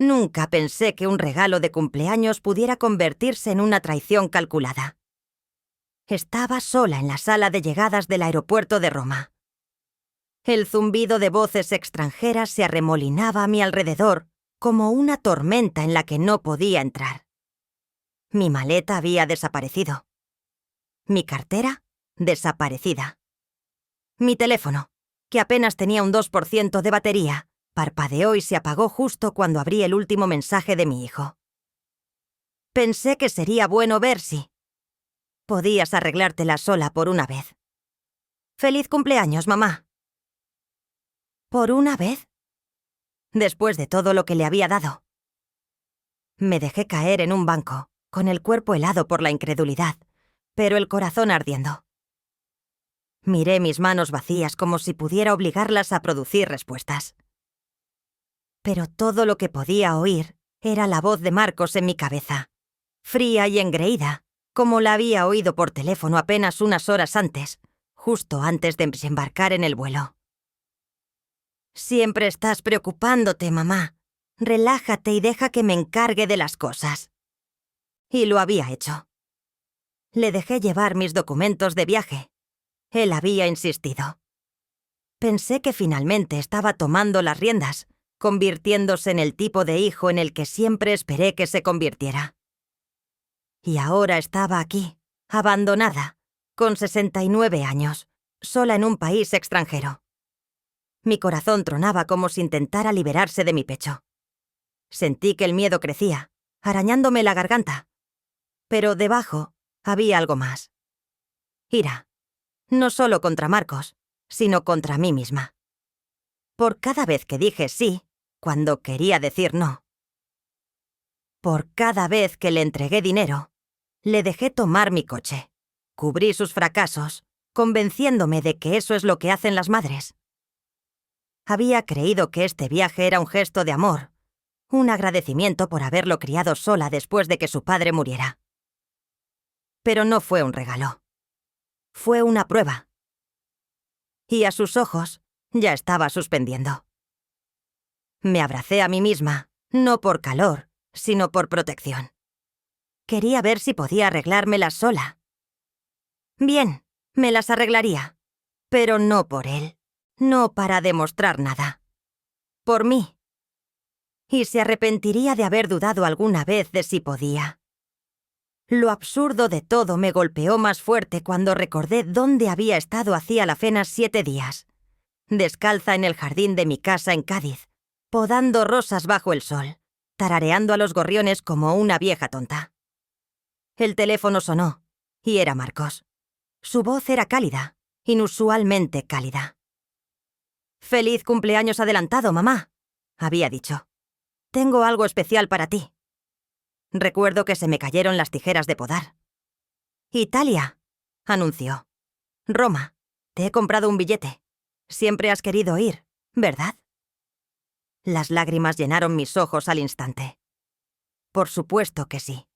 Nunca pensé que un regalo de cumpleaños pudiera convertirse en una traición calculada. Estaba sola en la sala de llegadas del aeropuerto de Roma. El zumbido de voces extranjeras se arremolinaba a mi alrededor como una tormenta en la que no podía entrar. Mi maleta había desaparecido. Mi cartera, desaparecida. Mi teléfono, que apenas tenía un 2% de batería, parpadeó y se apagó justo cuando abrí el último mensaje de mi hijo. Pensé que sería bueno ver si podías arreglártela sola por una vez. ¡Feliz cumpleaños, mamá! ¿Por una vez? Después de todo lo que le había dado. Me dejé caer en un banco, con el cuerpo helado por la incredulidad, pero el corazón ardiendo. Miré mis manos vacías como si pudiera obligarlas a producir respuestas. Pero todo lo que podía oír era la voz de Marcos en mi cabeza, fría y engreída, como la había oído por teléfono apenas unas horas antes, justo antes de desembarcar en el vuelo. Siempre estás preocupándote, mamá. Relájate y deja que me encargue de las cosas. Y lo había hecho. Le dejé llevar mis documentos de viaje. Él había insistido. Pensé que finalmente estaba tomando las riendas, convirtiéndose en el tipo de hijo en el que siempre esperé que se convirtiera. Y ahora estaba aquí, abandonada, con 69 años, sola en un país extranjero. Mi corazón tronaba como si intentara liberarse de mi pecho. Sentí que el miedo crecía, arañándome la garganta. Pero debajo había algo más. Ira, no solo contra Marcos, sino contra mí misma. Por cada vez que dije sí, cuando quería decir no. Por cada vez que le entregué dinero, le dejé tomar mi coche. Cubrí sus fracasos, convenciéndome de que eso es lo que hacen las madres. Había creído que este viaje era un gesto de amor, un agradecimiento por haberlo criado sola después de que su padre muriera. Pero no fue un regalo. Fue una prueba. Y a sus ojos ya estaba suspendiendo. Me abracé a mí misma, no por calor, sino por protección. Quería ver si podía arreglármelas sola. Bien, me las arreglaría, pero no por él, no para demostrar nada. Por mí. Y se arrepentiría de haber dudado alguna vez de si podía. Lo absurdo de todo me golpeó más fuerte cuando recordé dónde había estado hacía apenas 7 días, descalza en el jardín de mi casa en Cádiz, podando rosas bajo el sol, tarareando a los gorriones como una vieja tonta. El teléfono sonó, y era Marcos. Su voz era cálida, inusualmente cálida. «Feliz cumpleaños adelantado, mamá», había dicho. «Tengo algo especial para ti». Recuerdo que se me cayeron las tijeras de podar. «Italia», anunció. «Roma, te he comprado un billete. Siempre has querido ir, ¿verdad?» Las lágrimas llenaron mis ojos al instante. Por supuesto que sí.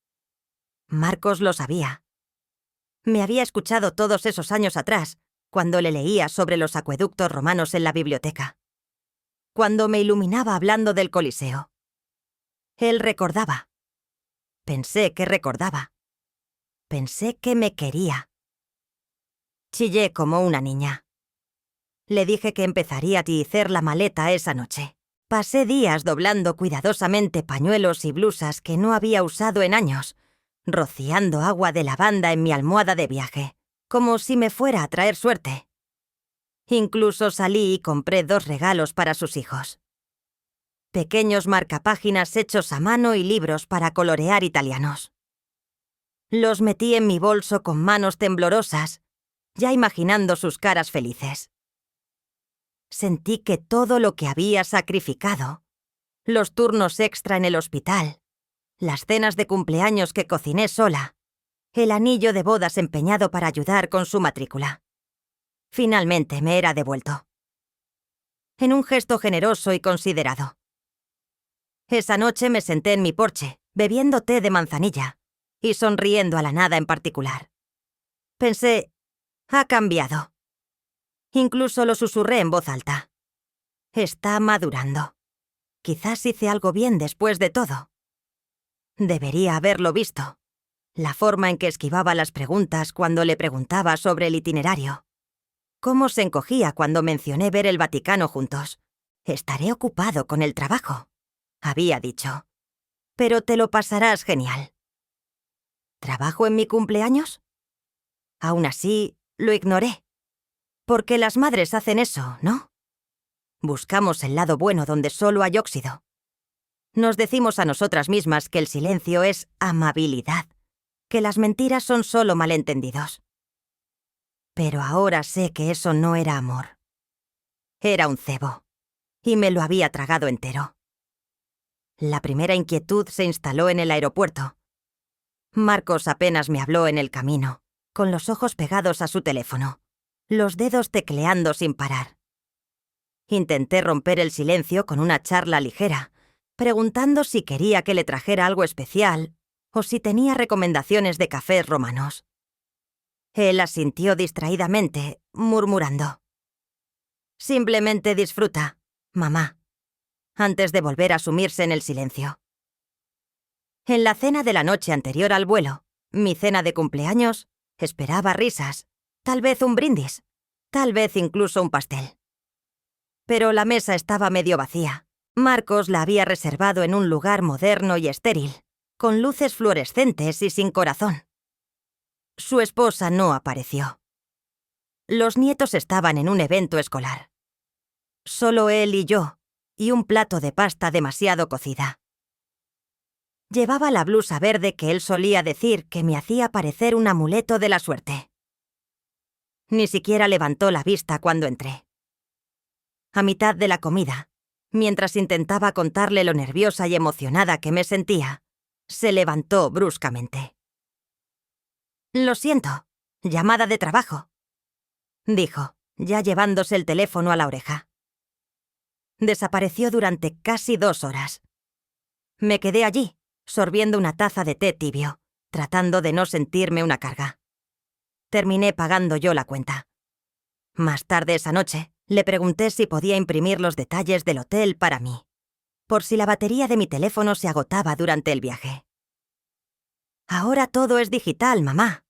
Marcos lo sabía. Me había escuchado todos esos años atrás, cuando le leía sobre los acueductos romanos en la biblioteca. Cuando me iluminaba hablando del Coliseo. Él recordaba. Pensé que recordaba. Pensé que me quería. Chillé como una niña. Le dije que empezaría a tejer la maleta esa noche. Pasé días doblando cuidadosamente pañuelos y blusas que no había usado en años, rociando agua de lavanda en mi almohada de viaje, como si me fuera a traer suerte. Incluso salí y compré 2 regalos para sus hijos. Pequeños marcapáginas hechos a mano y libros para colorear italianos. Los metí en mi bolso con manos temblorosas, ya imaginando sus caras felices. Sentí que todo lo que había sacrificado, los turnos extra en el hospital, las cenas de cumpleaños que cociné sola, el anillo de bodas empeñado para ayudar con su matrícula, finalmente me era devuelto. En un gesto generoso y considerado. Esa noche me senté en mi porche, bebiendo té de manzanilla y sonriendo a la nada en particular. Pensé, ha cambiado. Incluso lo susurré en voz alta. Está madurando. Quizás hice algo bien después de todo. Debería haberlo visto. La forma en que esquivaba las preguntas cuando le preguntaba sobre el itinerario. Cómo se encogía cuando mencioné ver el Vaticano juntos. Estaré ocupado con el trabajo, había dicho. Pero te lo pasarás genial. ¿Trabajo en mi cumpleaños? Aún así, lo ignoré. Porque las madres hacen eso, ¿no? Buscamos el lado bueno donde solo hay óxido. Nos decimos a nosotras mismas que el silencio es amabilidad, que las mentiras son solo malentendidos. Pero ahora sé que eso no era amor. Era un cebo, y me lo había tragado entero. La primera inquietud se instaló en el aeropuerto. Marcos apenas me habló en el camino, con los ojos pegados a su teléfono, los dedos tecleando sin parar. Intenté romper el silencio con una charla ligera, preguntando si quería que le trajera algo especial o si tenía recomendaciones de cafés romanos. Él asintió distraídamente, murmurando: «Simplemente disfruta, mamá», antes de volver a sumirse en el silencio. En la cena de la noche anterior al vuelo, mi cena de cumpleaños, esperaba risas, tal vez un brindis, tal vez incluso un pastel. Pero la mesa estaba medio vacía. Marcos la había reservado en un lugar moderno y estéril, con luces fluorescentes y sin corazón. Su esposa no apareció. Los nietos estaban en un evento escolar. Solo él y yo, y un plato de pasta demasiado cocida. Llevaba la blusa verde que él solía decir que me hacía parecer un amuleto de la suerte. Ni siquiera levantó la vista cuando entré. A mitad de la comida, mientras intentaba contarle lo nerviosa y emocionada que me sentía, se levantó bruscamente. «Lo siento, llamada de trabajo», dijo, ya llevándose el teléfono a la oreja. Desapareció durante casi 2 horas. Me quedé allí, sorbiendo una taza de té tibio, tratando de no sentirme una carga. Terminé pagando yo la cuenta. Más tarde esa noche, le pregunté si podía imprimir los detalles del hotel para mí, por si la batería de mi teléfono se agotaba durante el viaje. «Ahora todo es digital, mamá»,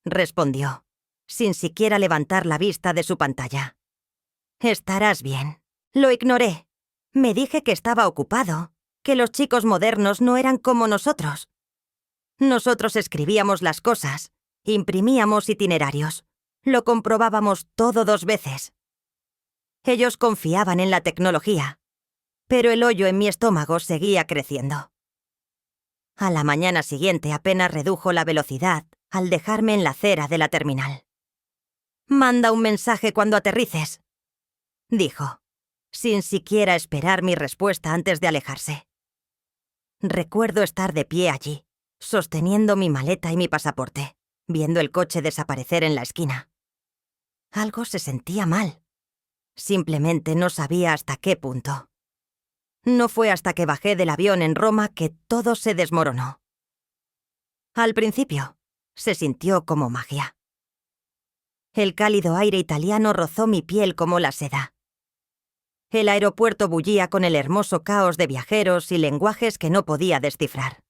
respondió, sin siquiera levantar la vista de su pantalla. «Estarás bien». Lo ignoré. Me dije que estaba ocupado, que los chicos modernos no eran como nosotros. Nosotros escribíamos las cosas, imprimíamos itinerarios, lo comprobábamos todo 2 veces. Ellos confiaban en la tecnología, pero el hoyo en mi estómago seguía creciendo. A la mañana siguiente apenas redujo la velocidad al dejarme en la acera de la terminal. «Manda un mensaje cuando aterrices», dijo, sin siquiera esperar mi respuesta antes de alejarse. Recuerdo estar de pie allí, sosteniendo mi maleta y mi pasaporte, viendo el coche desaparecer en la esquina. Algo se sentía mal. Simplemente no sabía hasta qué punto. No fue hasta que bajé del avión en Roma que todo se desmoronó. Al principio, se sintió como magia. El cálido aire italiano rozó mi piel como la seda. El aeropuerto bullía con el hermoso caos de viajeros y lenguajes que no podía descifrar.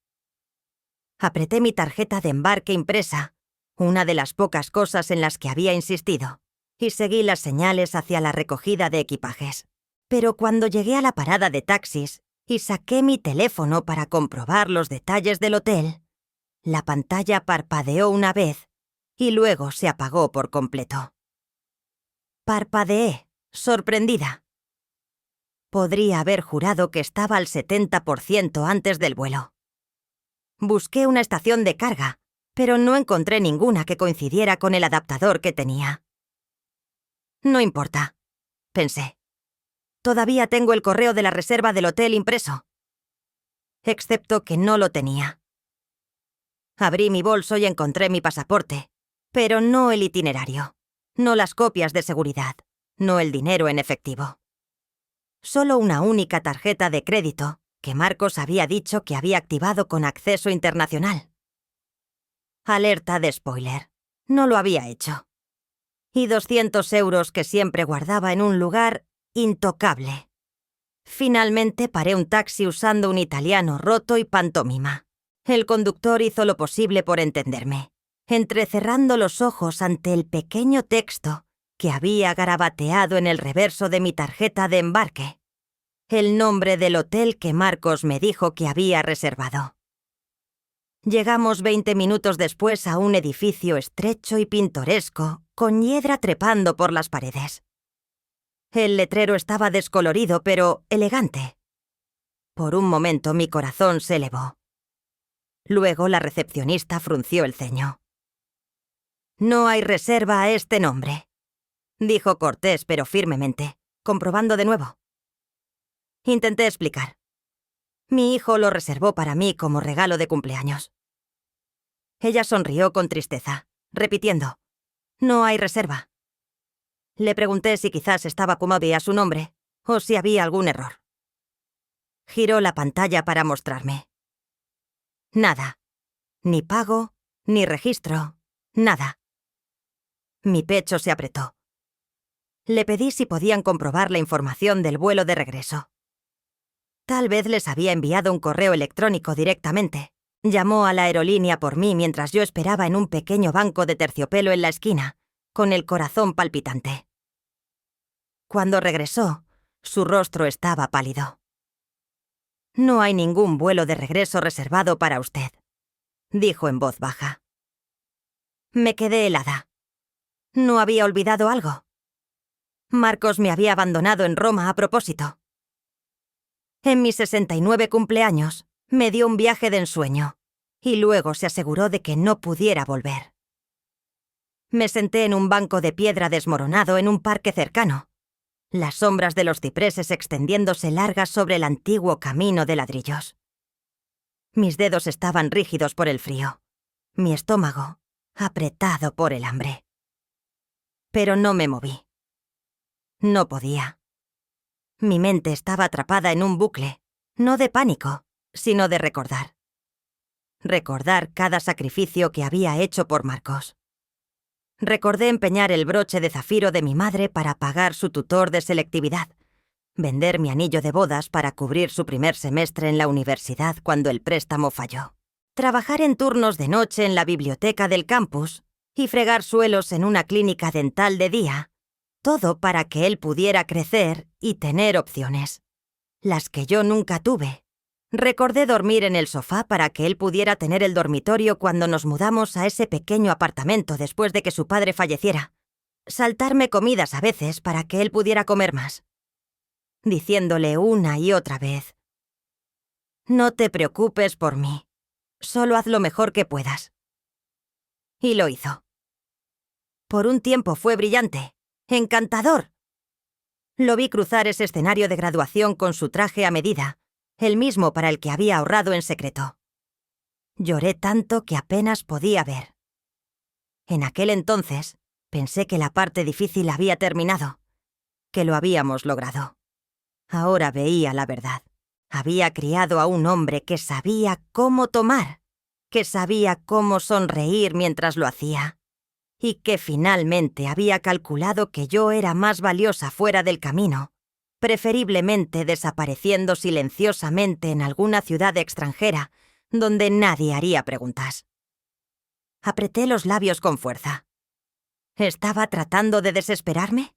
Apreté mi tarjeta de embarque impresa, una de las pocas cosas en las que había insistido, y seguí las señales hacia la recogida de equipajes. Pero cuando llegué a la parada de taxis y saqué mi teléfono para comprobar los detalles del hotel, la pantalla parpadeó una vez y luego se apagó por completo. Parpadeé, sorprendida. Podría haber jurado que estaba al 70% antes del vuelo. Busqué una estación de carga, pero no encontré ninguna que coincidiera con el adaptador que tenía. «No importa», pensé. «Todavía tengo el correo de la reserva del hotel impreso». Excepto que no lo tenía. Abrí mi bolso y encontré mi pasaporte, pero no el itinerario, no las copias de seguridad, no el dinero en efectivo. Solo una única tarjeta de crédito que Marcos había dicho que había activado con acceso internacional. Alerta de spoiler. No lo había hecho. Y 200 euros que siempre guardaba en un lugar intocable. Finalmente paré un taxi usando un italiano roto y pantomima. El conductor hizo lo posible por entenderme, entrecerrando los ojos ante el pequeño texto que había garabateado en el reverso de mi tarjeta de embarque. El nombre del hotel que Marcos me dijo que había reservado. Llegamos 20 minutos después a un edificio estrecho y pintoresco, con hiedra trepando por las paredes. El letrero estaba descolorido, pero elegante. Por un momento mi corazón se elevó. Luego la recepcionista frunció el ceño. «No hay reserva a este nombre», dijo cortés pero firmemente, comprobando de nuevo. Intenté explicar. Mi hijo lo reservó para mí como regalo de cumpleaños. Ella sonrió con tristeza, repitiendo, «No hay reserva». Le pregunté si quizás estaba como había su nombre, o si había algún error. Giró la pantalla para mostrarme. Nada. Ni pago, ni registro, nada. Mi pecho se apretó. Le pedí si podían comprobar la información del vuelo de regreso. Tal vez les había enviado un correo electrónico directamente. Llamó a la aerolínea por mí mientras yo esperaba en un pequeño banco de terciopelo en la esquina, con el corazón palpitante. Cuando regresó, su rostro estaba pálido. «No hay ningún vuelo de regreso reservado para usted», dijo en voz baja. Me quedé helada. ¿No había olvidado algo? Marcos me había abandonado en Roma a propósito. En mis 69 cumpleaños, me dio un viaje de ensueño, y luego se aseguró de que no pudiera volver. Me senté en un banco de piedra desmoronado en un parque cercano, las sombras de los cipreses extendiéndose largas sobre el antiguo camino de ladrillos. Mis dedos estaban rígidos por el frío, mi estómago apretado por el hambre. Pero no me moví. No podía. Mi mente estaba atrapada en un bucle, no de pánico, sino de recordar. Recordar cada sacrificio que había hecho por Marcos. Recordé empeñar el broche de zafiro de mi madre para pagar su tutor de selectividad, vender mi anillo de bodas para cubrir su primer semestre en la universidad cuando el préstamo falló, trabajar en turnos de noche en la biblioteca del campus y fregar suelos en una clínica dental de día, todo para que él pudiera crecer y tener opciones, las que yo nunca tuve. Recordé dormir en el sofá para que él pudiera tener el dormitorio cuando nos mudamos a ese pequeño apartamento después de que su padre falleciera. Saltarme comidas a veces para que él pudiera comer más. Diciéndole una y otra vez, «No te preocupes por mí. Solo haz lo mejor que puedas». Y lo hizo. Por un tiempo fue brillante, encantador. Lo vi cruzar ese escenario de graduación con su traje a medida, el mismo para el que había ahorrado en secreto. Lloré tanto que apenas podía ver. En aquel entonces, pensé que la parte difícil había terminado, que lo habíamos logrado. Ahora veía la verdad. Había criado a un hombre que sabía cómo tomar, que sabía cómo sonreír mientras lo hacía, y que finalmente había calculado que yo era más valiosa fuera del camino, preferiblemente desapareciendo silenciosamente en alguna ciudad extranjera donde nadie haría preguntas. Apreté los labios con fuerza. ¿Estaba tratando de desesperarme?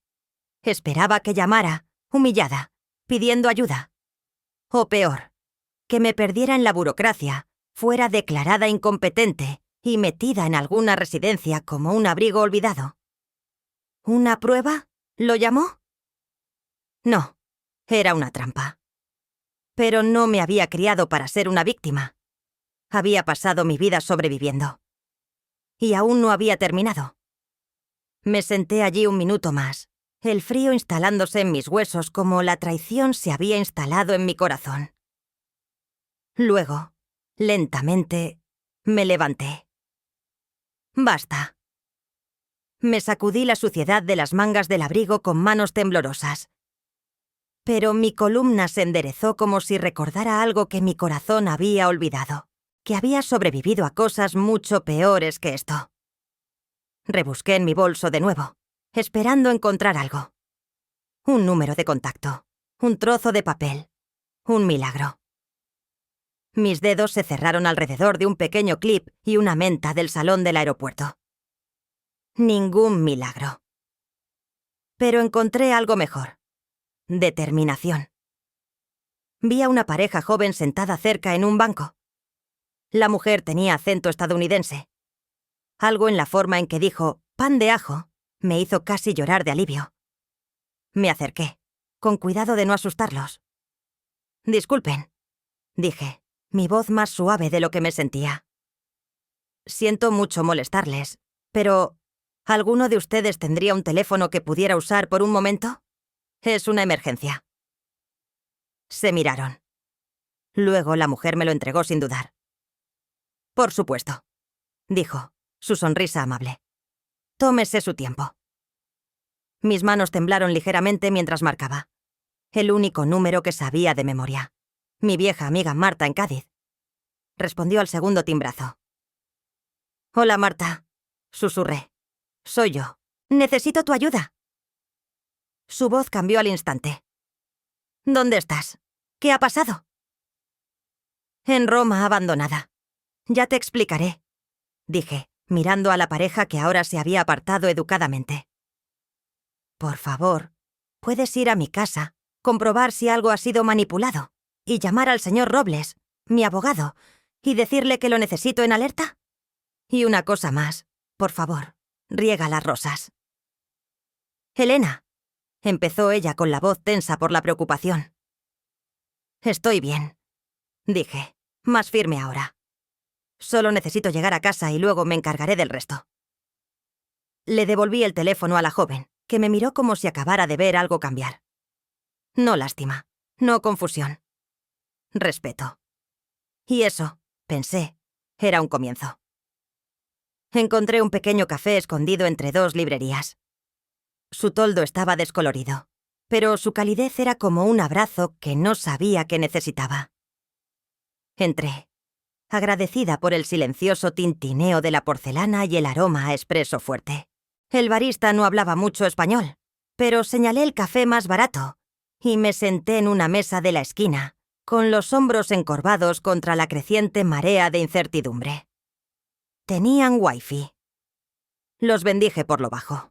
Esperaba que llamara, humillada, pidiendo ayuda. O peor, que me perdiera en la burocracia, fuera declarada incompetente y metida en alguna residencia como un abrigo olvidado. ¿Una prueba? ¿Lo llamó? No, era una trampa. Pero no me había criado para ser una víctima. Había pasado mi vida sobreviviendo. Y aún no había terminado. Me senté allí un minuto más, el frío instalándose en mis huesos como la traición se había instalado en mi corazón. Luego, lentamente, me levanté. Basta. Me sacudí la suciedad de las mangas del abrigo con manos temblorosas. Pero mi columna se enderezó como si recordara algo que mi corazón había olvidado, que había sobrevivido a cosas mucho peores que esto. Rebusqué en mi bolso de nuevo, esperando encontrar algo. Un número de contacto, Un trozo de papel. Un milagro. Mis dedos se cerraron alrededor de un pequeño clip y una menta del salón del aeropuerto. Ningún milagro. Pero encontré algo mejor. Determinación. Vi a una pareja joven sentada cerca en un banco. La mujer tenía acento estadounidense. Algo en la forma en que dijo «pan de ajo» me hizo casi llorar de alivio. Me acerqué, con cuidado de no asustarlos. «Disculpen», dije, mi voz más suave de lo que me sentía. «Siento mucho molestarles, pero ¿alguno de ustedes tendría un teléfono que pudiera usar por un momento? Es una emergencia». Se miraron. Luego la mujer me lo entregó sin dudar. «Por supuesto», dijo, su sonrisa amable. «Tómese su tiempo». Mis manos temblaron ligeramente mientras marcaba. El único número que sabía de memoria. Mi vieja amiga Marta en Cádiz. Respondió al segundo timbrazo. «Hola, Marta», susurré. «Soy yo. Necesito tu ayuda». Su voz cambió al instante. «¿Dónde estás? ¿Qué ha pasado?» «En Roma, abandonada. Ya te explicaré», dije, mirando a la pareja que ahora se había apartado educadamente. «Por favor, puedes ir a mi casa, comprobar si algo ha sido manipulado, y llamar al señor Robles, mi abogado, y decirle que lo necesito en alerta? Y una cosa más, por favor, riega las rosas». «Elena», empezó ella con la voz tensa por la preocupación. «Estoy bien», dije, más firme ahora. «Solo necesito llegar a casa y luego me encargaré del resto». Le devolví el teléfono a la joven, que me miró como si acabara de ver algo cambiar. No lástima, no confusión. Respeto. Y eso, pensé, era un comienzo. Encontré un pequeño café escondido entre dos librerías. Su toldo estaba descolorido, pero su calidez era como un abrazo que no sabía que necesitaba. Entré, agradecida por el silencioso tintineo de la porcelana y el aroma a espresso fuerte. El barista no hablaba mucho español, pero señalé el café más barato y me senté en una mesa de la esquina, con los hombros encorvados contra la creciente marea de incertidumbre. Tenían wifi. Los bendije por lo bajo.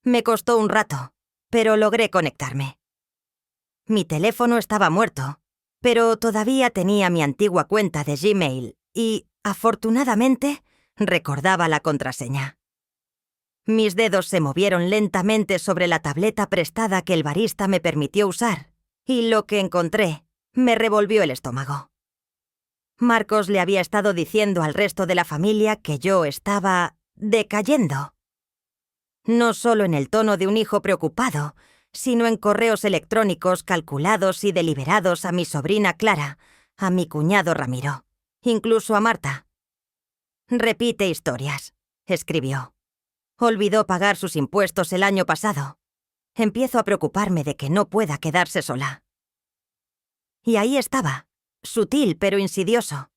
Me costó un rato, pero logré conectarme. Mi teléfono estaba muerto, pero todavía tenía mi antigua cuenta de Gmail y, afortunadamente, recordaba la contraseña. Mis dedos se movieron lentamente sobre la tableta prestada que el barista me permitió usar, y lo que encontré me revolvió el estómago. Marcos le había estado diciendo al resto de la familia que yo estaba decayendo. No solo en el tono de un hijo preocupado, sino en correos electrónicos calculados y deliberados a mi sobrina Clara, a mi cuñado Ramiro, incluso a Marta. «Repite historias», escribió. «Olvidó pagar sus impuestos el año pasado. Empiezo a preocuparme de que no pueda quedarse sola». Y ahí estaba, sutil pero insidioso.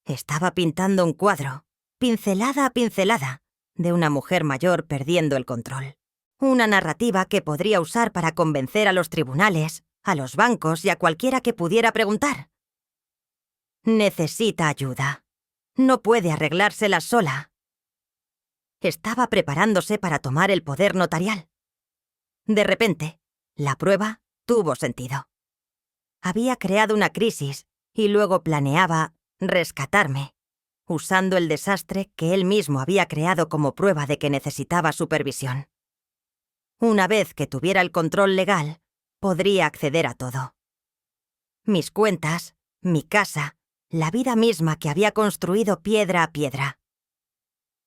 Estaba pintando un cuadro, pincelada a pincelada, de una mujer mayor perdiendo el control. Una narrativa que podría usar para convencer a los tribunales, a los bancos y a cualquiera que pudiera preguntar. Necesita ayuda. No puede arreglársela sola. Estaba preparándose para tomar el poder notarial. De repente, la prueba tuvo sentido. Había creado una crisis y luego planeaba rescatarme, usando el desastre que él mismo había creado como prueba de que necesitaba supervisión. Una vez que tuviera el control legal, podría acceder a todo. Mis cuentas, mi casa, la vida misma que había construido piedra a piedra.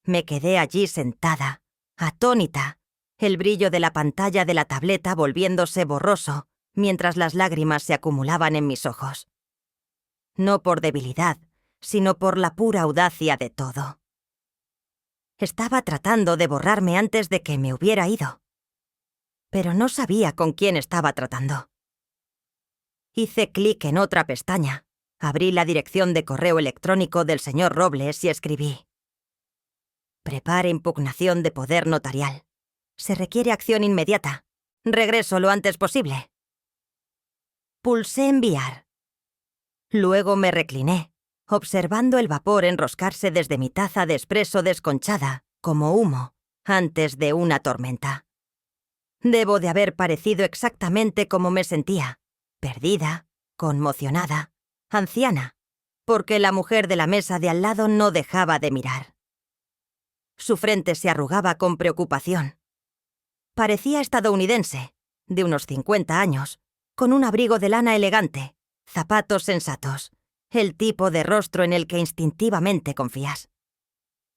Me quedé allí sentada, atónita, el brillo de la pantalla de la tableta volviéndose borroso, mientras las lágrimas se acumulaban en mis ojos. No por debilidad, sino por la pura audacia de todo. Estaba tratando de borrarme antes de que me hubiera ido. Pero no sabía con quién estaba tratando. Hice clic en otra pestaña, abrí la dirección de correo electrónico del señor Robles y escribí: «Prepare impugnación de poder notarial. Se requiere acción inmediata. Regreso lo antes posible». Pulsé enviar. Luego me recliné, observando el vapor enroscarse desde mi taza de espresso desconchada, como humo, antes de una tormenta. Debo de haber parecido exactamente como me sentía, perdida, conmocionada, anciana, porque la mujer de la mesa de al lado no dejaba de mirar. Su frente se arrugaba con preocupación. Parecía estadounidense, de unos 50 años, con un abrigo de lana elegante, zapatos sensatos, el tipo de rostro en el que instintivamente confías.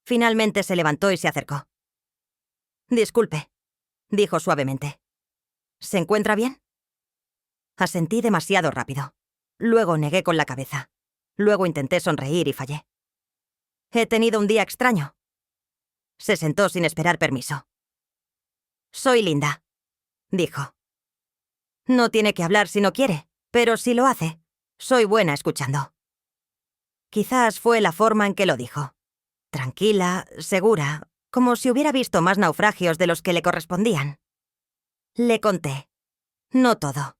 Finalmente se levantó y se acercó. «Disculpe», dijo suavemente. «¿Se encuentra bien?» Asentí demasiado rápido. Luego negué con la cabeza. Luego intenté sonreír y fallé. «He tenido un día extraño». Se sentó sin esperar permiso. «Soy Linda», dijo. «No tiene que hablar si no quiere, pero si lo hace, soy buena escuchando». Quizás fue la forma en que lo dijo. Tranquila, segura, como si hubiera visto más naufragios de los que le correspondían. Le conté. No todo.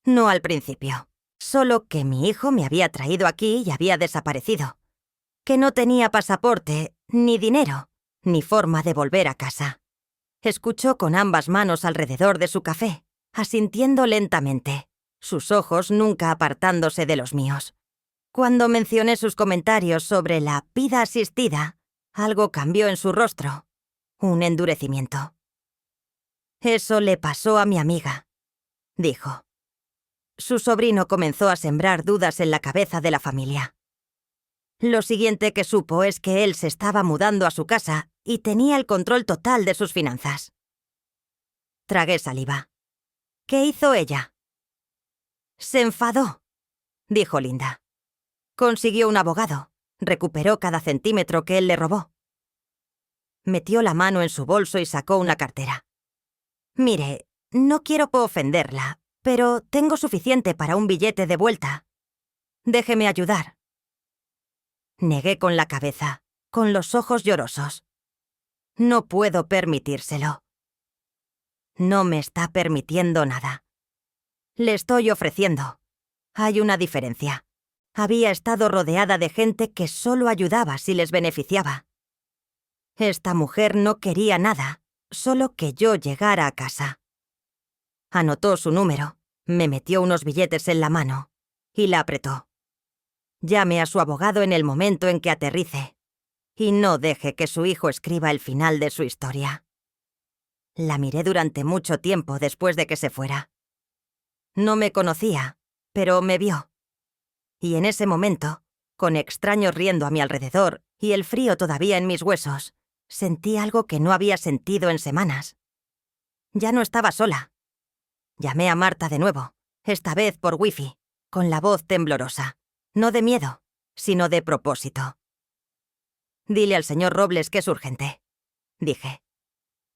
No al principio. Solo que mi hijo me había traído aquí y había desaparecido. Que no tenía pasaporte, ni dinero, ni forma de volver a casa. Escuchó con ambas manos alrededor de su café, asintiendo lentamente, sus ojos nunca apartándose de los míos. Cuando mencioné sus comentarios sobre la vida asistida, algo cambió en su rostro, un endurecimiento. «Eso le pasó a mi amiga», dijo. Su sobrino comenzó a sembrar dudas en la cabeza de la familia. Lo siguiente que supo es que él se estaba mudando a su casa y tenía el control total de sus finanzas. Tragué saliva. ¿Qué hizo ella? Se enfadó, dijo Linda. Consiguió un abogado. Recuperó cada centímetro que él le robó. Metió la mano en su bolso y sacó una cartera. «Mire, no quiero ofenderla, pero tengo suficiente para un billete de vuelta. Déjeme ayudar». Negué con la cabeza, con los ojos llorosos. No puedo permitírselo. No me está permitiendo nada. Le estoy ofreciendo. Hay una diferencia. Había estado rodeada de gente que solo ayudaba si les beneficiaba. Esta mujer no quería nada, solo que yo llegara a casa. Anotó su número, me metió unos billetes en la mano y la apretó. Llame a su abogado en el momento en que aterrice y no deje que su hijo escriba el final de su historia. La miré durante mucho tiempo después de que se fuera. No me conocía, pero me vio. Y en ese momento, con extraños riendo a mi alrededor y el frío todavía en mis huesos, sentí algo que no había sentido en semanas. Ya no estaba sola. Llamé a Marta de nuevo, esta vez por wifi, con la voz temblorosa, no de miedo, sino de propósito. «Dile al señor Robles que es urgente», dije.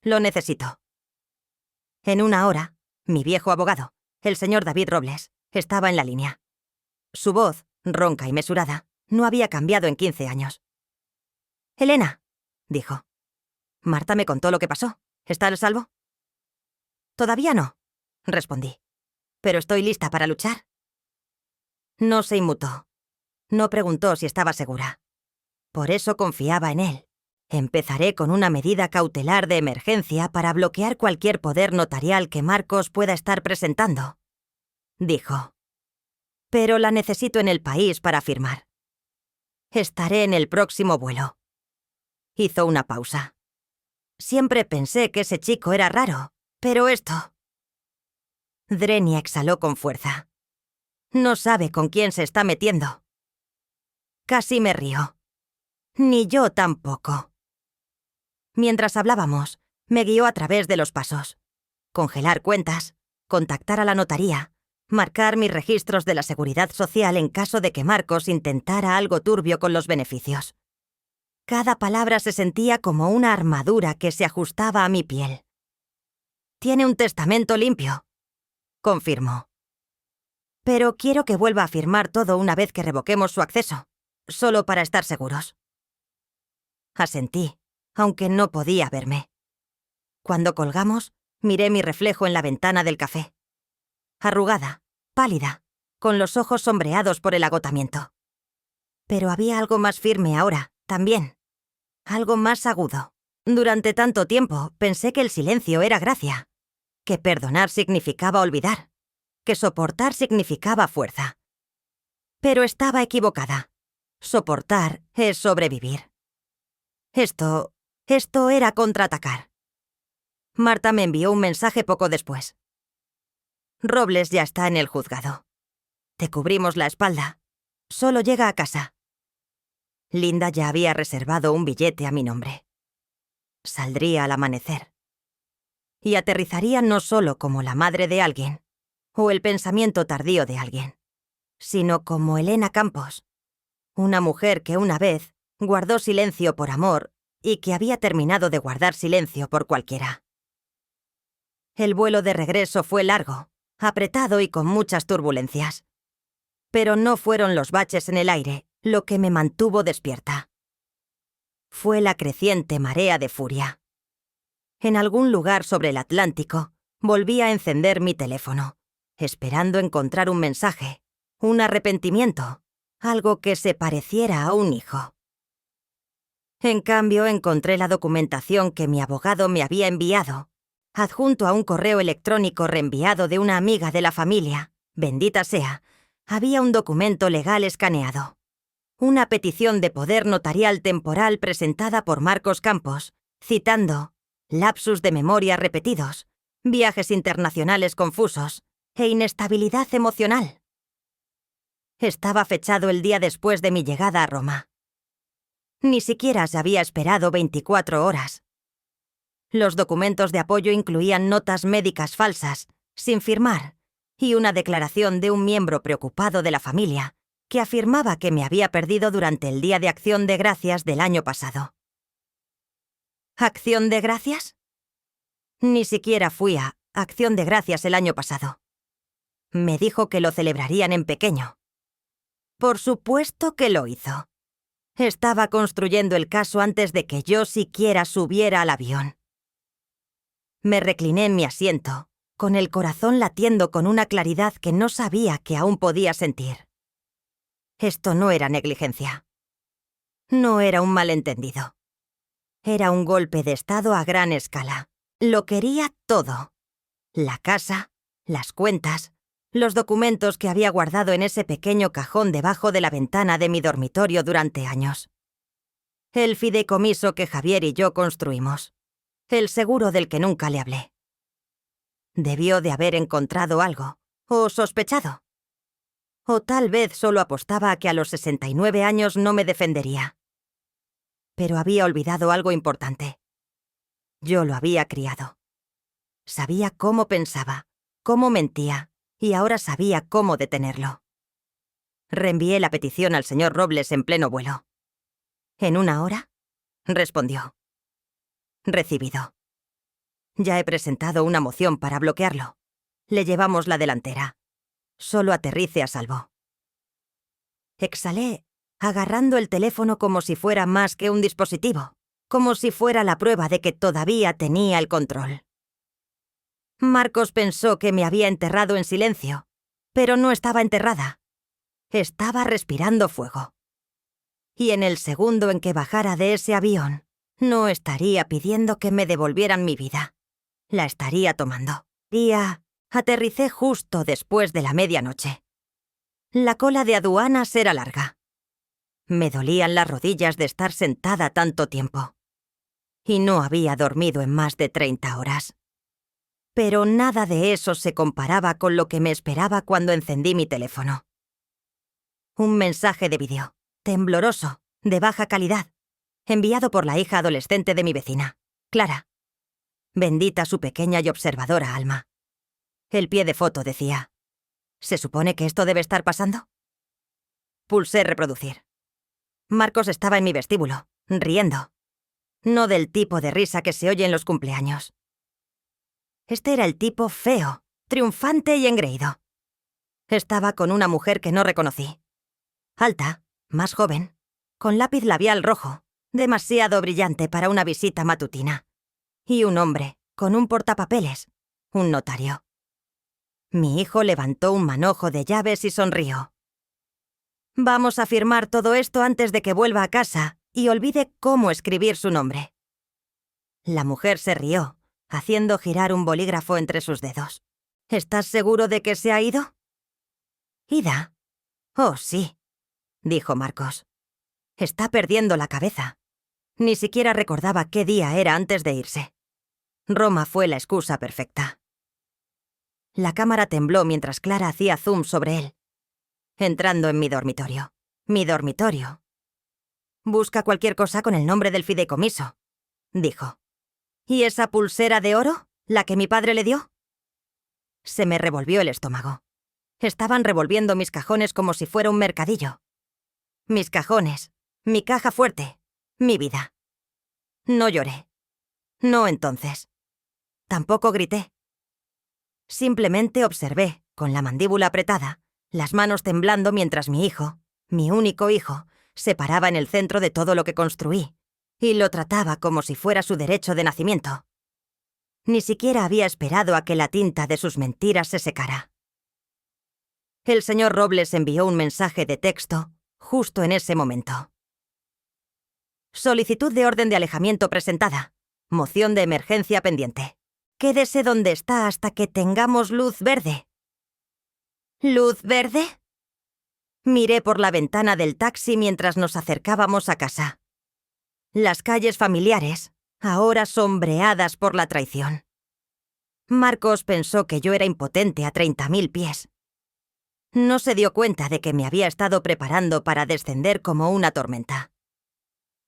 «Lo necesito». En una hora, mi viejo abogado, el señor David Robles, estaba en la línea. Su voz, ronca y mesurada, no había cambiado en 15 años. «Elena», dijo. «Marta me contó lo que pasó. ¿Está a salvo?» «Todavía no», respondí. «Pero estoy lista para luchar». No se inmutó. No preguntó si estaba segura. Por eso confiaba en él. Empezaré con una medida cautelar de emergencia para bloquear cualquier poder notarial que Marcos pueda estar presentando, dijo. Pero la necesito en el país para firmar. Estaré en el próximo vuelo. Hizo una pausa. Siempre pensé que ese chico era raro, pero esto... Drenia exhaló con fuerza. No sabe con quién se está metiendo. Casi me río. Ni yo tampoco. Mientras hablábamos, me guió a través de los pasos. Congelar cuentas, contactar a la notaría, marcar mis registros de la Seguridad Social en caso de que Marcos intentara algo turbio con los beneficios. Cada palabra se sentía como una armadura que se ajustaba a mi piel. «Tiene un testamento limpio», confirmó. «Pero quiero que vuelva a firmar todo una vez que revoquemos su acceso, solo para estar seguros». Asentí, aunque no podía verme. Cuando colgamos, miré mi reflejo en la ventana del café. Arrugada, pálida, con los ojos sombreados por el agotamiento. Pero había algo más firme ahora, también. Algo más agudo. Durante tanto tiempo pensé que el silencio era gracia, que perdonar significaba olvidar, que soportar significaba fuerza. Pero estaba equivocada. Soportar es sobrevivir. Esto era contraatacar. Marta me envió un mensaje poco después. Robles ya está en el juzgado. Te cubrimos la espalda. Solo llega a casa. Linda ya había reservado un billete a mi nombre. Saldría al amanecer. Y aterrizaría no solo como la madre de alguien, o el pensamiento tardío de alguien, sino como Elena Campos, una mujer que una vez guardó silencio por amor y que había terminado de guardar silencio por cualquiera. El vuelo de regreso fue largo, apretado y con muchas turbulencias. Pero no fueron los baches en el aire lo que me mantuvo despierta. Fue la creciente marea de furia. En algún lugar sobre el Atlántico, volví a encender mi teléfono, esperando encontrar un mensaje, un arrepentimiento, algo que se pareciera a un hijo. En cambio, encontré la documentación que mi abogado me había enviado, adjunto a un correo electrónico reenviado de una amiga de la familia. Bendita sea, había un documento legal escaneado. Una petición de poder notarial temporal presentada por Marcos Campos, citando lapsus de memoria repetidos, viajes internacionales confusos e inestabilidad emocional. Estaba fechado el día después de mi llegada a Roma. Ni siquiera se había esperado 24 horas. Los documentos de apoyo incluían notas médicas falsas, sin firmar, y una declaración de un miembro preocupado de la familia que afirmaba que me había perdido durante el Día de Acción de Gracias del año pasado. ¿Acción de Gracias? Ni siquiera fui a Acción de Gracias el año pasado. Me dijo que lo celebrarían en pequeño. Por supuesto que lo hizo. Estaba construyendo el caso antes de que yo siquiera subiera al avión. Me recliné en mi asiento, con el corazón latiendo con una claridad que no sabía que aún podía sentir. Esto no era negligencia. No era un malentendido. Era un golpe de estado a gran escala. Lo quería todo. La casa, las cuentas, los documentos que había guardado en ese pequeño cajón debajo de la ventana de mi dormitorio durante años. El fideicomiso que Javier y yo construimos. El seguro del que nunca le hablé. Debió de haber encontrado algo, o sospechado. O tal vez solo apostaba a que a los 69 años no me defendería. Pero había olvidado algo importante. Yo lo había criado. Sabía cómo pensaba, cómo mentía, y ahora sabía cómo detenerlo. Reenvié la petición al señor Robles en pleno vuelo. ¿En una hora? Respondió. Recibido. Ya he presentado una moción para bloquearlo. Le llevamos la delantera. Solo aterrice a salvo. Exhalé, agarrando el teléfono como si fuera más que un dispositivo, como si fuera la prueba de que todavía tenía el control. Marcos pensó que me había enterrado en silencio, pero no estaba enterrada. Estaba respirando fuego. Y en el segundo en que bajara de ese avión, no estaría pidiendo que me devolvieran mi vida. La estaría tomando. Aterricé justo después de la medianoche. La cola de aduanas era larga. Me dolían las rodillas de estar sentada tanto tiempo. Y no había dormido en más de 30 horas. Pero nada de eso se comparaba con lo que me esperaba cuando encendí mi teléfono. Un mensaje de vídeo, tembloroso, de baja calidad, enviado por la hija adolescente de mi vecina, Clara. Bendita su pequeña y observadora alma. El pie de foto decía: ¿se supone que esto debe estar pasando? Pulsé reproducir. Marcos estaba en mi vestíbulo, riendo. No del tipo de risa que se oye en los cumpleaños. Este era el tipo feo, triunfante y engreído. Estaba con una mujer que no reconocí. Alta, más joven, con lápiz labial rojo, demasiado brillante para una visita matutina. Y un hombre, con un portapapeles, un notario. Mi hijo levantó un manojo de llaves y sonrió. Vamos a firmar todo esto antes de que vuelva a casa y olvide cómo escribir su nombre. La mujer se rió, haciendo girar un bolígrafo entre sus dedos. ¿Estás seguro de que se ha ido? ¿Ida? Oh, sí, dijo Marcos. Está perdiendo la cabeza. Ni siquiera recordaba qué día era antes de irse. Roma fue la excusa perfecta. La cámara tembló mientras Clara hacía zoom sobre él. Entrando en mi dormitorio. Mi dormitorio. Busca cualquier cosa con el nombre del fideicomiso, dijo. ¿Y esa pulsera de oro? ¿La que mi padre le dio? Se me revolvió el estómago. Estaban revolviendo mis cajones como si fuera un mercadillo. Mis cajones, mi caja fuerte, mi vida. No lloré. No entonces. Tampoco grité. Simplemente observé, con la mandíbula apretada, las manos temblando mientras mi hijo, mi único hijo, se paraba en el centro de todo lo que construí, y lo trataba como si fuera su derecho de nacimiento. Ni siquiera había esperado a que la tinta de sus mentiras se secara. El señor Robles envió un mensaje de texto justo en ese momento. Solicitud de orden de alejamiento presentada. Moción de emergencia pendiente. Quédese donde está hasta que tengamos luz verde. ¿Luz verde? Miré por la ventana del taxi mientras nos acercábamos a casa. Las calles familiares, ahora sombreadas por la traición. Marcos pensó que yo era impotente a 30.000 pies. No se dio cuenta de que me había estado preparando para descender como una tormenta.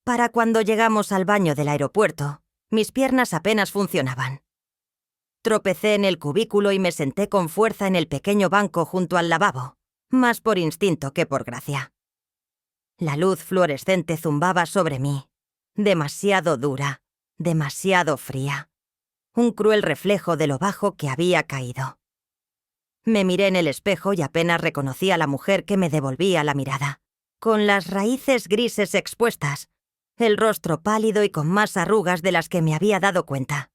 Para cuando llegamos al baño del aeropuerto, mis piernas apenas funcionaban. Tropecé en el cubículo y me senté con fuerza en el pequeño banco junto al lavabo, más por instinto que por gracia. La luz fluorescente zumbaba sobre mí, demasiado dura, demasiado fría. Un cruel reflejo de lo bajo que había caído. Me miré en el espejo y apenas reconocí a la mujer que me devolvía la mirada, con las raíces grises expuestas, el rostro pálido y con más arrugas de las que me había dado cuenta.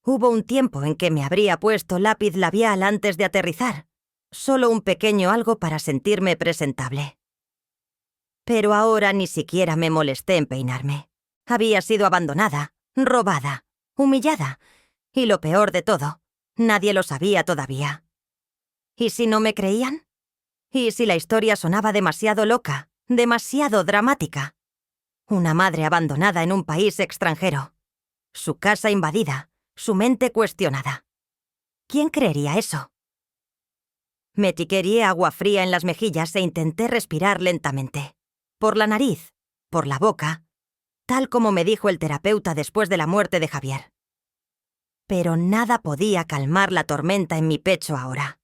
Hubo un tiempo en que me habría puesto lápiz labial antes de aterrizar, solo un pequeño algo para sentirme presentable. Pero ahora ni siquiera me molesté en peinarme. Había sido abandonada, robada, humillada, y lo peor de todo, nadie lo sabía todavía. ¿Y si no me creían? ¿Y si la historia sonaba demasiado loca, demasiado dramática? Una madre abandonada en un país extranjero. Su casa invadida, su mente cuestionada. ¿Quién creería eso? Me tiquereé agua fría en las mejillas e intenté respirar lentamente. Por la nariz, por la boca, tal como me dijo el terapeuta después de la muerte de Javier. Pero nada podía calmar la tormenta en mi pecho ahora.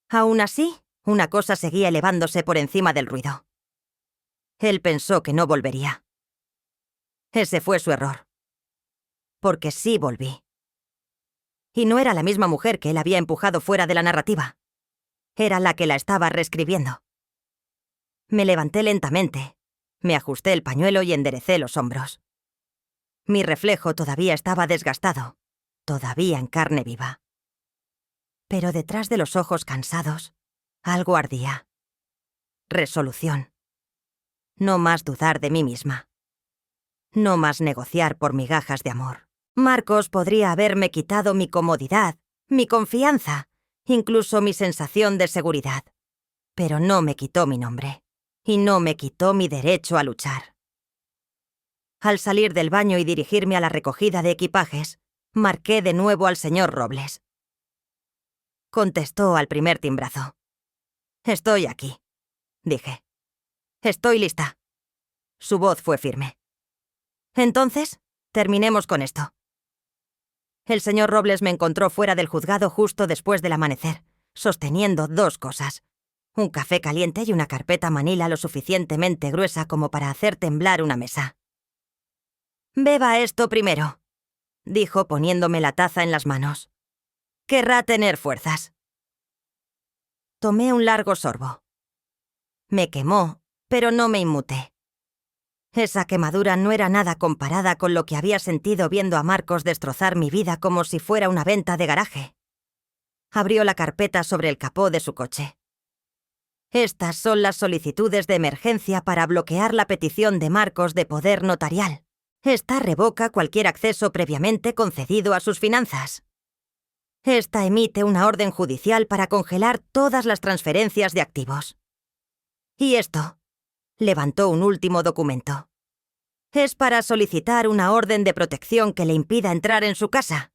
Aún así, una cosa seguía elevándose por encima del ruido. Él pensó que no volvería. Ese fue su error. Porque sí volví. Y no era la misma mujer que él había empujado fuera de la narrativa. Era la que la estaba reescribiendo. Me levanté lentamente, me ajusté el pañuelo y enderecé los hombros. Mi reflejo todavía estaba desgastado, todavía en carne viva. Pero detrás de los ojos cansados, algo ardía. Resolución. No más dudar de mí misma. No más negociar por migajas de amor. Marcos podría haberme quitado mi comodidad, mi confianza, incluso mi sensación de seguridad. Pero no me quitó mi nombre. Y no me quitó mi derecho a luchar. Al salir del baño y dirigirme a la recogida de equipajes, marqué de nuevo al señor Robles. Contestó al primer timbrazo. «Estoy aquí», dije. «Estoy lista». Su voz fue firme. «Entonces, terminemos con esto». El señor Robles me encontró fuera del juzgado justo después del amanecer, sosteniendo dos cosas. Un café caliente y una carpeta manila lo suficientemente gruesa como para hacer temblar una mesa. «Beba esto primero», dijo poniéndome la taza en las manos. «Querrá tener fuerzas». Tomé un largo sorbo. Me quemó, pero no me inmuté. Esa quemadura no era nada comparada con lo que había sentido viendo a Marcos destrozar mi vida como si fuera una venta de garaje. Abrió la carpeta sobre el capó de su coche. Estas son las solicitudes de emergencia para bloquear la petición de Marcos de poder notarial. Esta revoca cualquier acceso previamente concedido a sus finanzas. Esta emite una orden judicial para congelar todas las transferencias de activos. Y esto, levantó un último documento, es para solicitar una orden de protección que le impida entrar en su casa.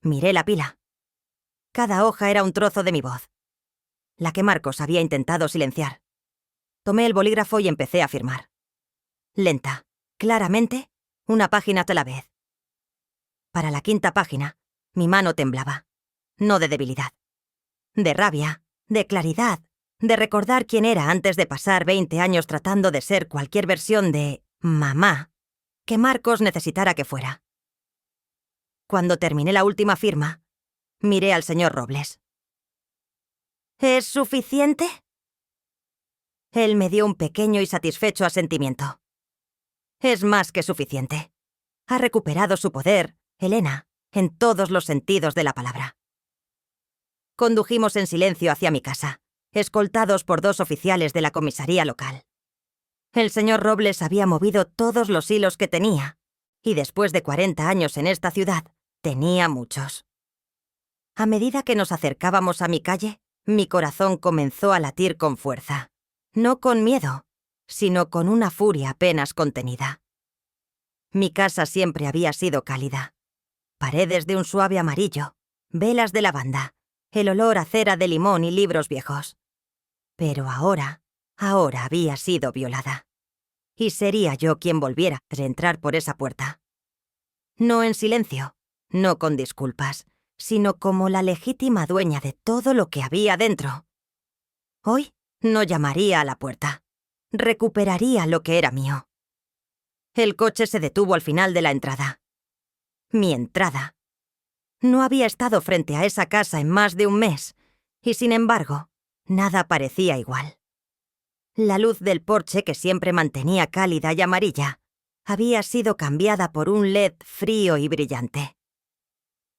Miré la pila. Cada hoja era un trozo de mi voz, la que Marcos había intentado silenciar. Tomé el bolígrafo y empecé a firmar. Lenta, claramente, una página a la vez. Para la 5ª página, mi mano temblaba. No de debilidad. De rabia, de claridad, de recordar quién era antes de pasar 20 años tratando de ser cualquier versión de mamá que Marcos necesitara que fuera. Cuando terminé la última firma, miré al señor Robles. ¿Es suficiente? Él me dio un pequeño y satisfecho asentimiento. Es más que suficiente. Ha recuperado su poder, Elena, en todos los sentidos de la palabra. Condujimos en silencio hacia mi casa, escoltados por 2 oficiales de la comisaría local. El señor Robles había movido todos los hilos que tenía, y después de 40 años en esta ciudad, tenía muchos. A medida que nos acercábamos a mi calle, mi corazón comenzó a latir con fuerza. No con miedo, sino con una furia apenas contenida. Mi casa siempre había sido cálida. Paredes de un suave amarillo, velas de lavanda, el olor a cera de limón y libros viejos. Pero ahora había sido violada. Y sería yo quien volviera a entrar por esa puerta. No en silencio, no con disculpas, sino como la legítima dueña de todo lo que había dentro. Hoy no llamaría a la puerta. Recuperaría lo que era mío. El coche se detuvo al final de la entrada. Mi entrada. No había estado frente a esa casa en más de un mes, y sin embargo, nada parecía igual. La luz del porche, que siempre mantenía cálida y amarilla, había sido cambiada por un LED frío y brillante.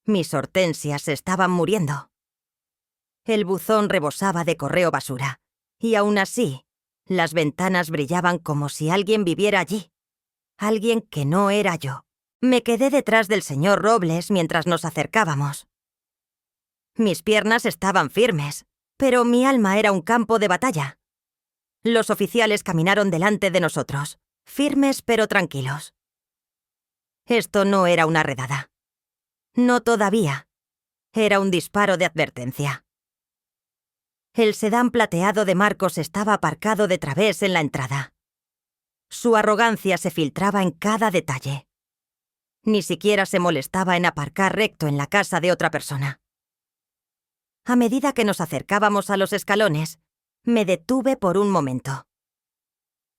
Mis hortensias se estaban muriendo. El buzón rebosaba de correo basura, y aún así, las ventanas brillaban como si alguien viviera allí. Alguien que no era yo. Me quedé detrás del señor Robles mientras nos acercábamos. Mis piernas estaban firmes, pero mi alma era un campo de batalla. Los oficiales caminaron delante de nosotros, firmes pero tranquilos. Esto no era una redada. No todavía. Era un disparo de advertencia. El sedán plateado de Marcos estaba aparcado de través en la entrada. Su arrogancia se filtraba en cada detalle. Ni siquiera se molestaba en aparcar recto en la casa de otra persona. A medida que nos acercábamos a los escalones, me detuve por un momento.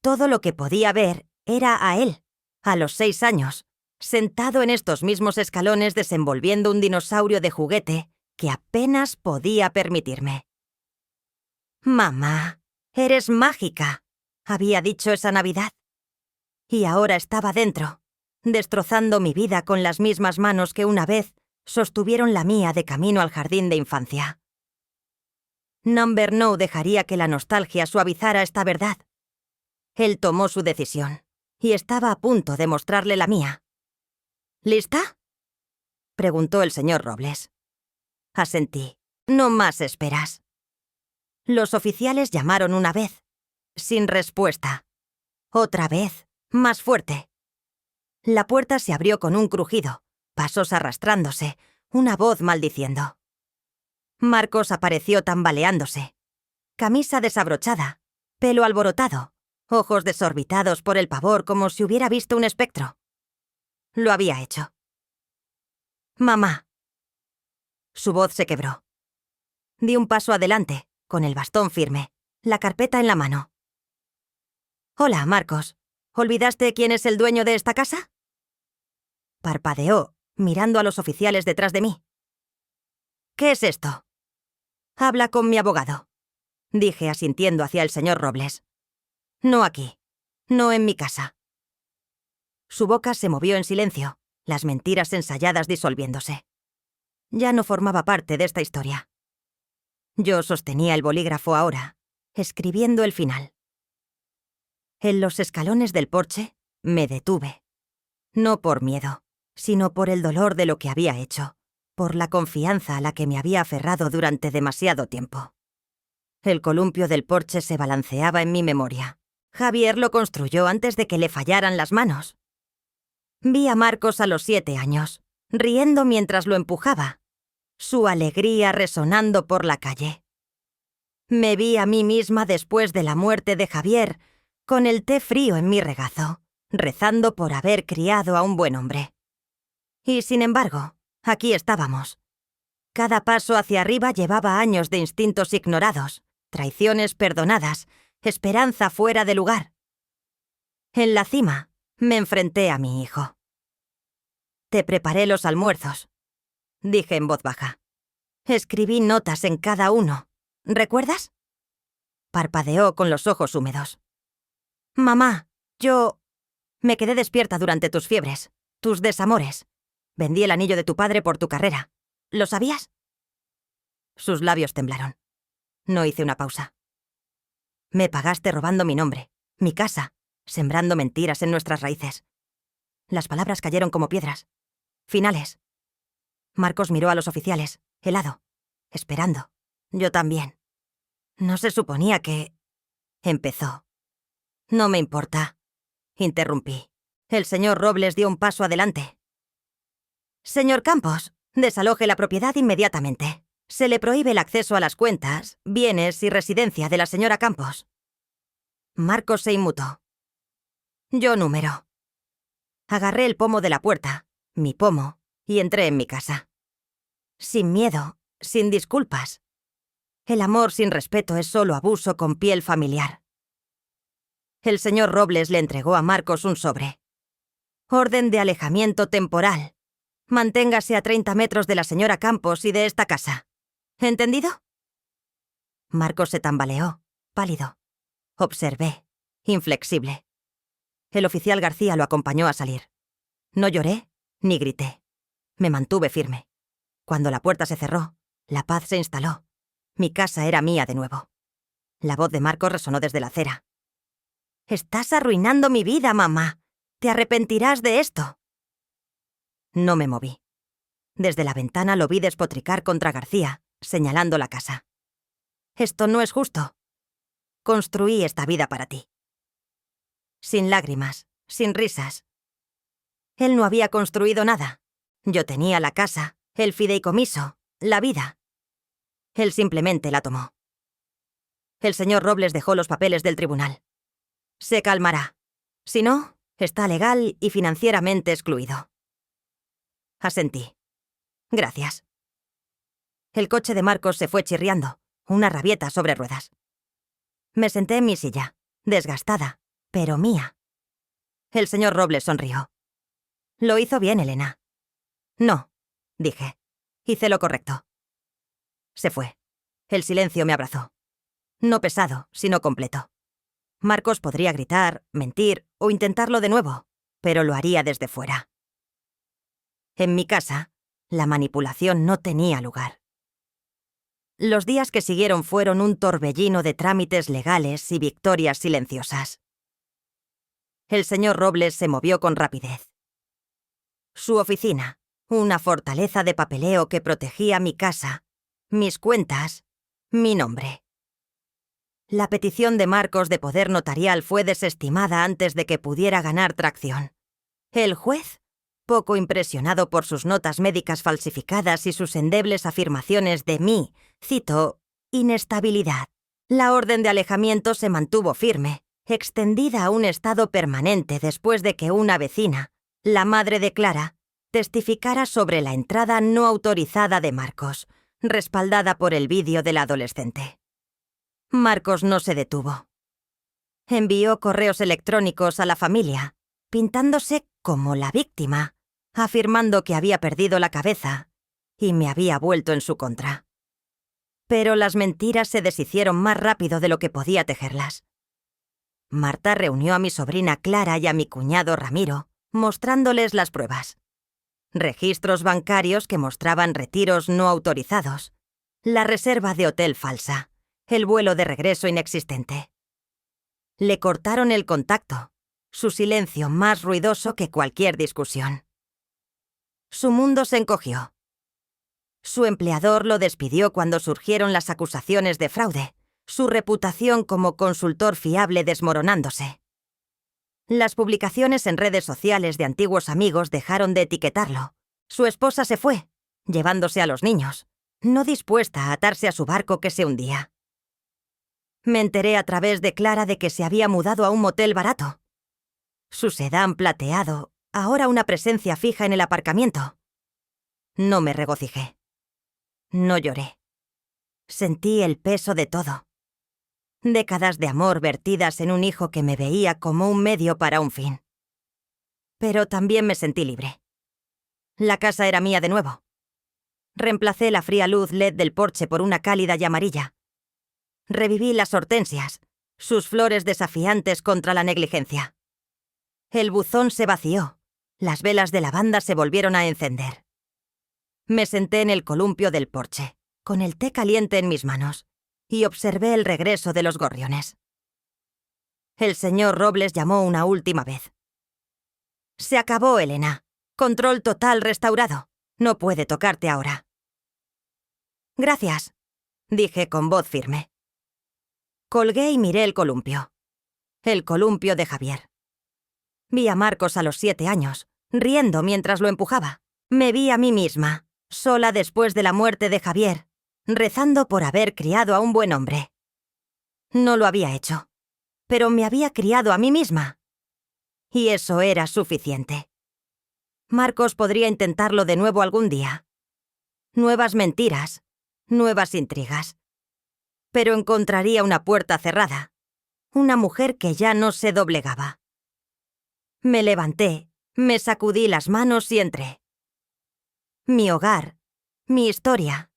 Todo lo que podía ver era a él, a los 6 años, sentado en estos mismos escalones desenvolviendo un dinosaurio de juguete que apenas podía permitirme. «Mamá, eres mágica», había dicho esa Navidad. Y ahora estaba dentro, destrozando mi vida con las mismas manos que una vez sostuvieron la mía de camino al jardín de infancia. Number No dejaría que la nostalgia suavizara esta verdad. Él tomó su decisión, y estaba a punto de mostrarle la mía. «¿Lista?», preguntó el señor Robles. Asentí. «No más esperas». Los oficiales llamaron una vez, sin respuesta. Otra vez, más fuerte. La puerta se abrió con un crujido, pasos arrastrándose, una voz maldiciendo. Marcos apareció tambaleándose. Camisa desabrochada, pelo alborotado, ojos desorbitados por el pavor como si hubiera visto un espectro. Lo había hecho. «Mamá». Su voz se quebró. Di un paso adelante, con el bastón firme, la carpeta en la mano. «Hola, Marcos. ¿Olvidaste quién es el dueño de esta casa?». Parpadeó, mirando a los oficiales detrás de mí. «¿Qué es esto?». «Habla con mi abogado», dije asintiendo hacia el señor Robles. «No aquí. No en mi casa». Su boca se movió en silencio, las mentiras ensayadas disolviéndose. ya no formaba parte de esta historia. Yo sostenía el bolígrafo ahora, escribiendo el final. En los escalones del porche me detuve. No por miedo, sino por el dolor de lo que había hecho, por la confianza a la que me había aferrado durante demasiado tiempo. El columpio del porche se balanceaba en mi memoria. Javier lo construyó antes de que le fallaran las manos. Vi a Marcos a los 7 años, riendo mientras lo empujaba, su alegría resonando por la calle. Me vi a mí misma después de la muerte de Javier, con el té frío en mi regazo, rezando por haber criado a un buen hombre. Y sin embargo, aquí estábamos. Cada paso hacia arriba llevaba años de instintos ignorados, traiciones perdonadas, esperanza fuera de lugar. En la cima, me enfrenté a mi hijo. «Te preparé los almuerzos», dije en voz baja. «Escribí notas en cada uno. ¿Recuerdas?» Parpadeó con los ojos húmedos. «Mamá, yo... me quedé despierta durante tus fiebres, tus desamores. Vendí el anillo de tu padre por tu carrera. ¿Lo sabías?» Sus labios temblaron. No hice una pausa. «Me pagaste robando mi nombre, mi casa, sembrando mentiras en nuestras raíces». Las palabras cayeron como piedras. Finales. Marcos miró a los oficiales, helado, esperando. Yo también. No se suponía que... Empezó. «No me importa», interrumpí. El señor Robles dio un paso adelante. «Señor Campos, desaloje la propiedad inmediatamente. Se le prohíbe el acceso a las cuentas, bienes y residencia de la señora Campos». Marcos se inmutó. Yo número. Agarré el pomo de la puerta, mi pomo, y entré en mi casa. Sin miedo, sin disculpas. El amor sin respeto es solo abuso con piel familiar. El señor Robles le entregó a Marcos un sobre. «Orden de alejamiento temporal. Manténgase a 30 metros de la señora Campos y de esta casa. ¿Entendido?» Marcos se tambaleó, pálido. Observé, inflexible. El oficial García lo acompañó a salir. No lloré ni grité. Me mantuve firme. Cuando la puerta se cerró, la paz se instaló. Mi casa era mía de nuevo. La voz de Marcos resonó desde la acera. «Estás arruinando mi vida, mamá. Te arrepentirás de esto». No me moví. Desde la ventana lo vi despotricar contra García, señalando la casa. «Esto no es justo. Construí esta vida para ti». Sin lágrimas, sin risas. Él no había construido nada. Yo tenía la casa, el fideicomiso, la vida. Él simplemente la tomó. El señor Robles dejó los papeles del tribunal. «Se calmará. Si no, está legal y financieramente excluido». Asentí. «Gracias». El coche de Marcos se fue chirriando, una rabieta sobre ruedas. Me senté en mi silla, desgastada, pero mía. El señor Robles sonrió. «Lo hizo bien, Elena». «No», dije. «Hice lo correcto». Se fue. El silencio me abrazó. No pesado, sino completo. Marcos podría gritar, mentir o intentarlo de nuevo, pero lo haría desde fuera. En mi casa, la manipulación no tenía lugar. Los días que siguieron fueron un torbellino de trámites legales y victorias silenciosas. El señor Robles se movió con rapidez. Su oficina, una fortaleza de papeleo que protegía mi casa, mis cuentas, mi nombre. La petición de Marcos de poder notarial fue desestimada antes de que pudiera ganar tracción. El juez, poco impresionado por sus notas médicas falsificadas y sus endebles afirmaciones de mi, cito, inestabilidad. La orden de alejamiento se mantuvo firme, extendida a un estado permanente después de que una vecina, la madre de Clara, testificara sobre la entrada no autorizada de Marcos, respaldada por el vídeo de la adolescente. Marcos no se detuvo. Envió correos electrónicos a la familia, pintándose como la víctima, afirmando que había perdido la cabeza y me había vuelto en su contra. Pero las mentiras se deshicieron más rápido de lo que podía tejerlas. Marta reunió a mi sobrina Clara y a mi cuñado Ramiro, mostrándoles las pruebas. registros bancarios que mostraban retiros no autorizados, la reserva de hotel falsa, el vuelo de regreso inexistente. Le cortaron el contacto, su silencio más ruidoso que cualquier discusión. Su mundo se encogió. Su empleador lo despidió cuando surgieron las acusaciones de fraude, su reputación como consultor fiable desmoronándose. Las publicaciones en redes sociales de antiguos amigos dejaron de etiquetarlo. Su esposa se fue, llevándose a los niños, no dispuesta a atarse a su barco que se hundía. Me enteré a través de Clara de que se había mudado a un motel barato. Su sedán plateado, ahora una presencia fija en el aparcamiento. No me regocijé. No lloré. Sentí el peso de todo. Décadas de amor vertidas en un hijo que me veía como un medio para un fin. Pero también me sentí libre. La casa era mía de nuevo. Reemplacé la fría luz LED del porche por una cálida y amarilla. Reviví las hortensias, sus flores desafiantes contra la negligencia. El buzón se vació, las velas de lavanda se volvieron a encender. Me senté en el columpio del porche, con el té caliente en mis manos, y observé el regreso de los gorriones. El señor Robles llamó una última vez. «Se acabó, Elena. Control total restaurado. No puede tocarte ahora». «Gracias», dije con voz firme. Colgué y miré el columpio. El columpio de Javier. Vi a Marcos a los 7 años, riendo mientras lo empujaba. Me vi a mí misma, sola después de la muerte de Javier, rezando por haber criado a un buen hombre. No lo había hecho, pero me había criado a mí misma. Y eso era suficiente. Marcos podría intentarlo de nuevo algún día. Nuevas mentiras, nuevas intrigas. Pero encontraría una puerta cerrada, una mujer que ya no se doblegaba. Me levanté, me sacudí las manos y entré. Mi hogar, mi historia,